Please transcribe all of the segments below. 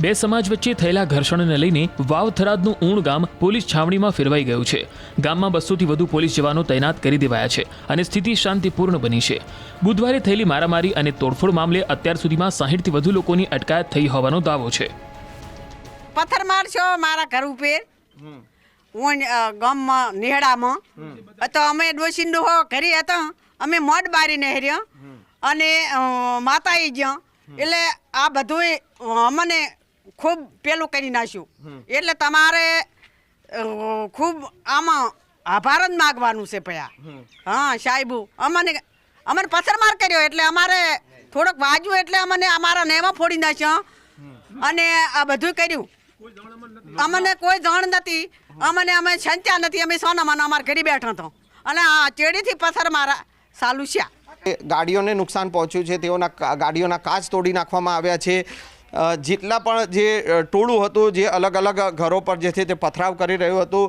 બે સમાજ વચ્ચે થયેલા ઘર્ષણને લઈને વાવ થરાદનું ઊણ ગામ પોલીસ છાવણીમાં ફેરવાઈ ગયું છે। ગામમાં 200થી વધુ પોલીસ જવાનો તૈનાત કરી દેવાયા છે અને સ્થિતિ શાંતિપૂર્ણ બની છે। બુધવારે થયેલી મારામારી અને તોડફોડ મામલે અત્યાર સુધીમાં 60થી વધુ લોકોની અટકાયત થઈ હોવાનો દાવો છે। પથ્થરમાર છો મારા ઘર ઉપર ગામમાં નિહડામાં તો અમે ડોસીનો ઘરે હતા અમે મોઢ બારીને હેર્યા અને માતા આવી ગયા એટલે આ બધું અમને ખૂબ પેલું કરી નાખ્યું એટલે તમારે ખૂબ આમાં આભાર જ માગવાનું છે ભયા। હા સાહેબુ અમને પથ્થરમાર કર્યો એટલે અમારે થોડોક વાગ્યું એટલે અમને અમારા નેમાં ફોડી નાખ્યા અને આ બધું કર્યું। અમને કોઈ જાણ નથી અમે સંત્યા નથી અમે સોનામાં અમારા ઘરે બેઠા તો અને આ ચેડીથી પથ્થર મારા ચાલુ છે। ગાડીઓને નુકસાન પહોંચ્યું છે, તેઓના ગાડીઓના કાચ તોડી નાખવામાં આવ્યા છે। જેટલા પણ જે ટોળું હતું જે અલગ અલગ ઘરો પર જે છે તે પથરાવ કરી રહ્યું હતું,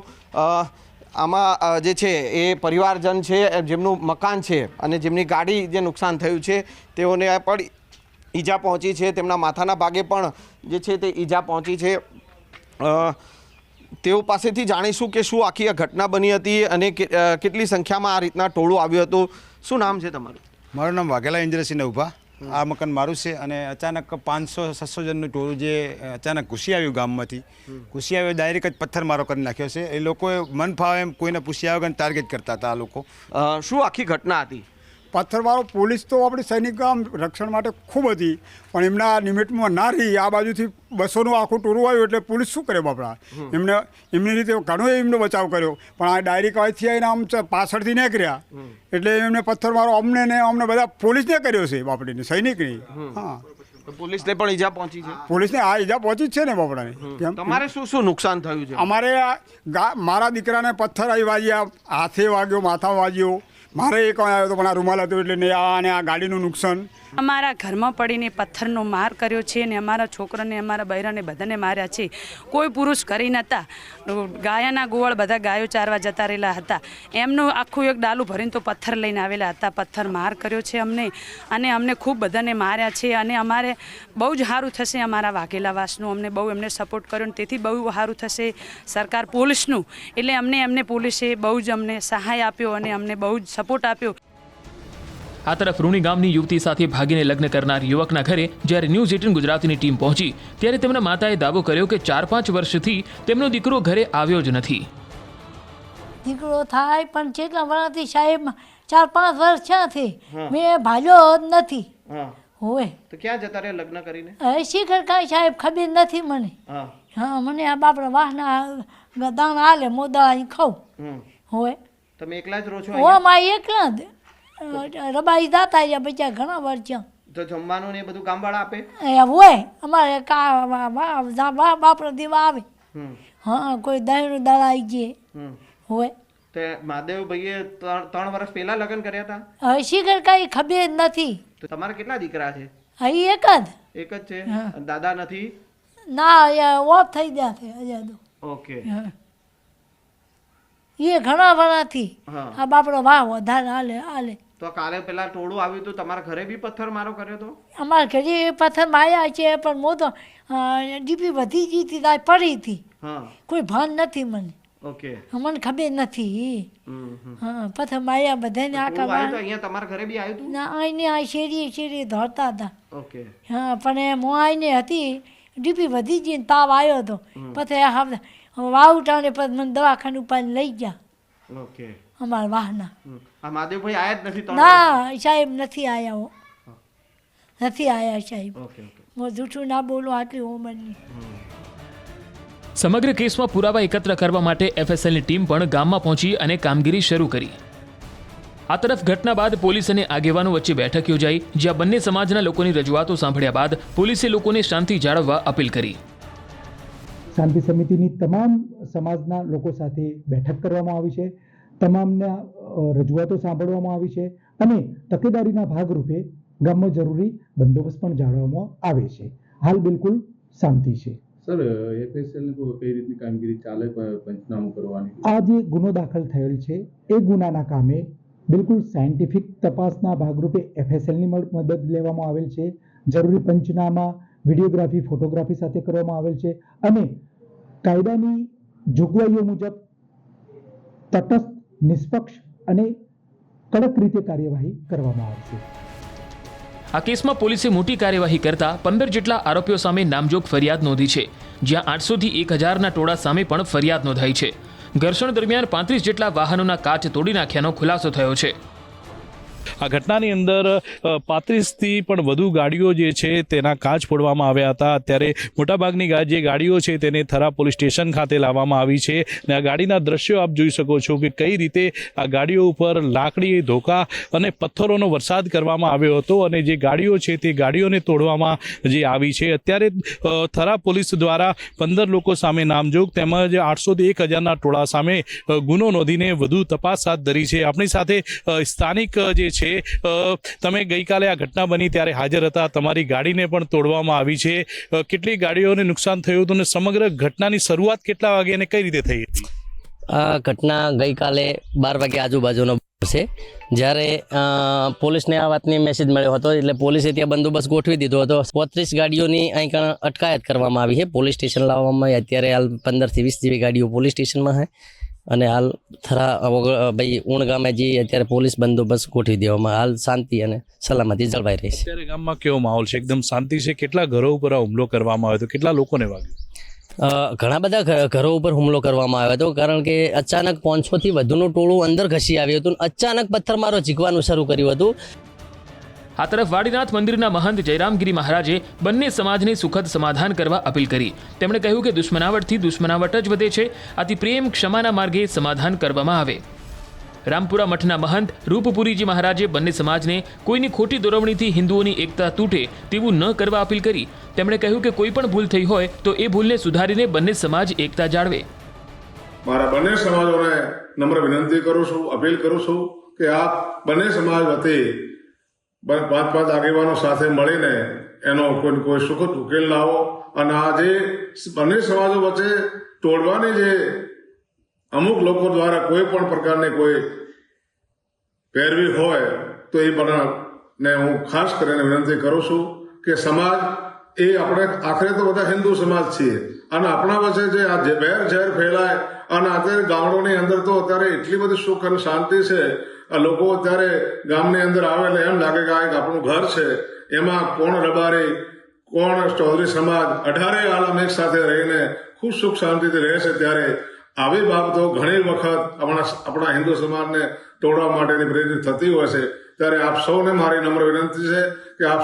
આમાં જે છે એ પરિવારજન છે જેમનું મકાન છે અને જેમની ગાડી જે નુકસાન થયું છે તેઓને પણ ઈજા પહોંચી છે। તેમના માથાના ભાગે પણ જે છે તે ઈજા પહોંચી છે। તેઓ પાસેથી જાણીશું કે શું આખી આ ઘટના બની હતી અને કેટલી સંખ્યામાં આ રીતના ટોળું આવ્યું હતું। શું નામ છે તમારું? મારું નામ વાઘેલા ઇન્દ્રસિંહ ઉભા। આ મકાન મારું છે અને અચાનક 500-600 જણનું ટોળું જે અચાનક ઘૂસી આવ્યું ગામમાંથી, ઘૂસી આવ્યો ડાયરેક્ટ જ પથ્થરમારો કરી નાખ્યો છે। એ લોકોએ મન ફાવે એમ કોઈને પૂછ્યા વગર ટાર્ગેટ કરતા હતા આ લોકો। શું આખી ઘટના હતી? પથ્થરમારો પોલીસ તો આપણી સૈનિક આમ રક્ષણ માટે ખૂબ હતી પણ એમના નિમિત્તમાં ના રહી આ બાજુથી 200નું આખું ટોળું આવ્યું એટલે પોલીસ શું કરે બાપડા? એમની રીતે ઘણો એમનો બચાવ કર્યો પણ આ ડાયરેક્ટ અહીંથી આવીને આમ પાછળથી નીકળ્યા એટલે એમને પથ્થરમારો અમને બધા પોલીસને કર્યો છે બાપડીને, સૈનિકની। હા, પોલીસને પણ ઈજા પહોંચી છે? પોલીસને આ ઈજા પહોંચી જ છે ને બાપડાને। કેમ તમારે શું નુકસાન થયું છે? અમારે મારા દીકરાને પથ્થર આવી વાગ્યા, હાથે વાગ્યો, માથા વાગ્યો, મારે એક આવ્યો તો પણ આ રૂમાલ હતો એટલે ને આ ગાડીનું નુકસાન। અમારા ઘરમાં પડીને પથ્થરનો માર કર્યો છે અને અમારા છોકરાને અમારા બૈરાને બધાને માર્યા છે। કોઈ પુરુષ કરી નહોતા, ગાયાના ગોવાળ બધા ગાયો ચારવા જતા રહેલા હતા, એમનું આખું એક ડાલું ભરીને તો પથ્થર લઈને આવેલા હતા। પથ્થર માર કર્યો છે અમને અને અમને ખૂબ બધાને માર્યા છે અને અમારે બહુ જ સારું થશે અમારા વાઘેલાવાસનું, અમને બહુ એમને સપોર્ટ કર્યો ને તેથી બહુ સારું થશે સરકાર પોલીસનું, એટલે એમને પોલીસે બહુ જ અમને સહાય આપ્યો અને અમને બહુ જ સપોર્ટ આપ્યો। આ તરફ રૂણી ગામની યુવતી સાથે ભાગીને લગ્ન કરનાર યુવકના ઘરે જ્યારે ન્યૂઝ 18 ગુજરાતીની ટીમ પહોંચી ત્યારે તેમના માતાએ દાવો કર્યો કે 4-5 વર્ષથી તેમનો દીકરો ઘરે આવ્યો જ નથી। દીકરો થાય પણ કેટલા વર્ષથી સાહેબ 4-5 વર્ષ ક્યાંથી મેં ભાલ્યો જ નથી। હોય તો ક્યાં જતા રહ્યા લગ્ન કરીને? શીખર કાંઈ સાહેબ ખબર નથી મને। હા, મને આ બાપડા વાહના દાણા હાલે મોદા અહીં ખાઉં। હોય તમે એકલા જ રહો છો? હો માં એકલા જ રબાઈ જાતા અહીંયા બચ્ચા ઘણા વર્ષ। તો જમવાનું ને બધું ગામવાળા આપે? હોય અમારે બાપડા દેવા આવે। હા, કોઈ દહીંનું દાડા આવી જાય। હોય તો મહાદેવ ભાઈએ 3 વર્ષ પહેલા લગ્ન કર્યા હતા? હવે શીખર કાંઈ ખબર નથી। તો તમારે કેટલા દીકરા છે? અહીં એક જ છે? દાદા નથી? ના, ઓફ થઈ ગયા છે હજાર તો। ઓકે, એ ઘણા વર્ષથી આ બાપડો વાહ વધારે હાલે। તો કાલે પેલા ટોળું આવ્યું તો તમારા ઘરે બી પથ્થર મારો કર્યો તો? અમારા ઘરે પથ્થર માર્યા છે પણ હું તો ડીપી વધી ગઈ હતી ત્યાં પડી હતી, કોઈ ભાન નથી મને। ઓકે, મને ખબર નથી। હા, પથ્થર માર્યા બધાને આખા અહીંયા તમારા ઘરે બી આવ્યું હતું? ના, આઈને આ શેરીએ દોડતા હતા। ઓકે, હા, પણ હું આઈને હતી ડીપી વધી ગઈ ને તાવ આવ્યો હતો પછી વાવટાને પછી મને દવાખાને ઉપાડીને લઈ ગયા। ઓકે, અમારા વાહના આ મહાદેવભાઈ આયા જ નથી? ના સાહેબ, નથી આવ્યા, નથી આવ્યા સાહેબ। ઓકે, હું જૂઠું ના બોલું આટલી ઉંમરની। સમગ્ર કેસમાં પુરાવા એકત્ર કરવા માટે એફએસએલની ટીમ પણ ગામમાં પહોંચી અને કામગીરી શરૂ કરી। આ તરફ ઘટના બાદ પોલીસ અને આગેવાનો વચ્ચે બેઠક યોજાઈ જ્યાં બંને સમાજના લોકોની રજૂઆતો સાંભળ્યા બાદ પોલીસે લોકોને શાંતિ જાળવવા અપીલ કરી। શાંતિ સમિતિની તમામ સમાજના લોકો સાથે બેઠક કરવામાં આવી છે, તમામના રજૂઆતો સાંભળવામાં આવી છે અને તકેદારીના ભાગરૂપે ગામમાં જરૂરી બંદોબસ્ત પણ જાળવવામાં આવે છે। હાલ બિલકુલ શાંતિ છે। સર, એફએસએલ કઈ રીતની કામગીરી ચાલે પંચનામું કરવાની? આ જે ગુનો દાખલ થયેલ છે એ ગુનાના કામે બિલકુલ સાયન્ટિફિક તપાસના ભાગરૂપે એફએસએલની મદદ લેવામાં આવેલ છે। જરૂરી પંચનામા, વિડીયોગ્રાફી ફોટોગ્રાફી સાથે કરવામાં આવેલ છે અને કાયદાની જોગવાઈઓ મુજબ તટસ્થ, નિષ્પક્ષ અને કડક રીતે કાર્યવાહી કરવામાં આવશે. આ કેસમાં પોલીસે મોટી કાર્યવાહી કરતા 15 જેટલા આરોપીઓ સામે નામજોગ ફરિયાદ નોંધી છે, જ્યાં 800 થી 1000ના ટોળા સામે પણ ફરિયાદ નોંધાઈ છે. ઘર્ષણ દરમિયાન 35 જેટલા વાહનોના કાચ તોડી નાખ્યાનો ખુલાસો થયો છે. આ ઘટનાની અંદર 35થી પણ વધુ ગાડીઓ જે છે તેના કાચ ફોડવામાં આવ્યા હતા. અત્યારે મોટાભાગની જે ગાડીઓ છે તેને થરા પોલીસ સ્ટેશન ખાતે લાવવામાં આવી છે અને આ ગાડીના દ્રશ્યો આપ જોઈ શકો છો કે કઈ રીતે આ ગાડીઓ ઉપર લાકડી, ધોકા અને પથ્થરોનો વરસાદ કરવામાં આવ્યો હતો અને જે ગાડીઓ છે તે ગાડીઓને તોડવામાં જે આવી છે. અત્યારે થરા પોલીસ દ્વારા 15 લોકો સામે નામજોગ તેમજ 800થી 1000ના ટોળા સામે ગુનો નોંધીને વધુ તપાસ હાથ ધરી છે. આપણી સાથે સ્થાનિક જે છે તમે ગઈકાલે આ ઘટના બની ત્યારે હાજર હતા, તમારી ગાડીને પણ તોડવામાં આવી છે. કેટલી ગાડીઓને નુકસાન થયું હતું અને સમગ્ર ઘટનાની શરૂઆત કેટલા વાગે અને કઈ રીતે થઈ હતી? આ ઘટના ગઈકાલે 12 વાગે આજુબાજુનો છે, જ્યારે પોલીસને આ વાતની મેસેજ મળ્યો હતો એટલે પોલીસે ત્યાં બંદોબસ્ત ગોઠવી દીધો હતો. 35 ગાડીઓની અહીં અટકાયત કરવામાં આવી છે, પોલીસ સ્ટેશન લાવવામાં. અત્યારે હાલ 15 થી 20 જેવી ગાડીઓ પોલીસ સ્ટેશનમાં છે અને હાલ થરા ભાઈ ઊણ ગામે જે અત્યારે પોલીસ બંદોબસ્ત ગોઠવી દેવામાં હાલ શાંતિ અને સલામતી જળવાઈ રહી છે. અત્યારે ગામમાં કેવો માહોલ છે? એકદમ શાંતિ છે? કેટલા ઘરો ઉપર આ હુમલો કરવામાં આવ્યો હતો? કેટલા લોકોને વાગ્યું? ઘણા બધા ઘરો ઉપર હુમલો કરવામાં આવ્યો હતો, કારણ કે અચાનક 500 થી વધુનું ટોળું અંદર ઘસી આવ્યું હતું. અચાનક પથ્થરમારો ઝીકવાનું શરૂ કર્યું હતું. આ તરફ વાડીનાથ મંદિરના મહંત જયરામગીરી મહારાજે બંને સમાજને સુખદ સમાધાન કરવા અપીલ કરી. તેમણે કહ્યું કે દુશ્મનાવટથી દુશ્મનાવટ જ વધે છે, આથી પ્રેમ, ક્ષમાના માર્ગે સમાધાન કરવામાં આવે. રામપુરા મઠના મહંત રૂપપુરીજી મહારાજે બંને સમાજને કોઈની ખોટી દોરવણીથી હિન્દુઓની એકતા તૂટે તેવું ન કરવા અપીલ કરી. તેમણે કહ્યું કે કોઈ પણ ભૂલ થઈ હોય તો એ ભૂલને સુધારીને બંને સમાજ એકતા જાળવે. મારા બંને સમાજોને નમ્ર વિનંતી કરું છું, અપીલ કરું છું કે આપ બંને સમાજ વતી 5 આગેવાનો સાથે મળીને એનો કોઈ સુખદ ઉકેલ લાવો અને આ જે બંને સમાજો વચ્ચે તોડવાની જે અમુક લોકો દ્વારા કોઈ પણ પ્રકારની કોઈ પેરવી હોય તો એ બધાને હું ખાસ કરીને વિનંતી કરું છું કે સમાજ એ આપણે આખરે તો બધા હિન્દુ સમાજ છીએ અને આપણા વચ્ચે જે આ વેર ઝેર ફેલાય અને અત્યારે ગામડોની અંદર તો અત્યારે એટલી બધી સુખ અને શાંતિ છે. આ લોકો અત્યારે ગામની અંદર આવે એટલે એમ લાગે કે આ એક આપણું ઘર છે. એમાં કોણ રબારી, કોણ ચૌધરી સમાજ 18 આલમ એક સાથે રહીને ખૂબ સુખ શાંતિથી રહે છે. ત્યારે આવી બાબતો ઘણી વખત આપણા હિન્દુ સમાજને તોડવા માટેની પ્રેરિત થતી હોય છે. ત્યારે આપ સૌને મારી નમ્ર વિનંતી છે કે આપ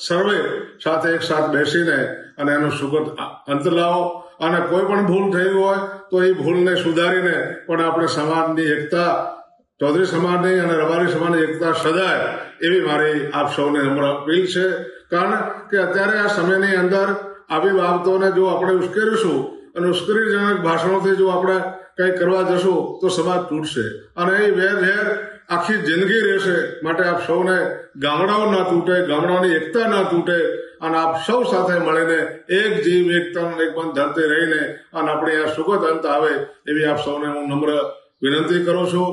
સર્વે સાથે એક સાથ બેસીને અને એનો સુગત અંત લાવો અને કોઈ પણ ભૂલ થઈ હોય તો એ ભૂલને સુધારીને પણ આપણે સમાજની એકતા, ચૌધરી સમાજની અને રબારી સમાજની એકતા સદાય એવી મારી આપ સૌને નમ્ર અપીલ છે. કારણ કે અત્યારે આ સમયની અંદર આવી બાબતોને જો આપણે ઉશ્કેરીશું અને ઉશ્કેરણીજનક ભાષણોથી જો આપણે કંઈ કરવા જશું તો સમાજ તૂટશે અને એ વેર આખી જિંદગી રહેશે. માટે આપ સૌને ગામડાઓ ના તૂટે, ગામડાઓની એકતા ના તૂટે અને આપ સૌ સાથે મળીને એક જીવ, એક તન, એક બંધ ધરતી રહીને અને આપણે આ સુખદ અંત આવે એવી આપ સૌને હું નમ્ર વિનંતી કરું છું.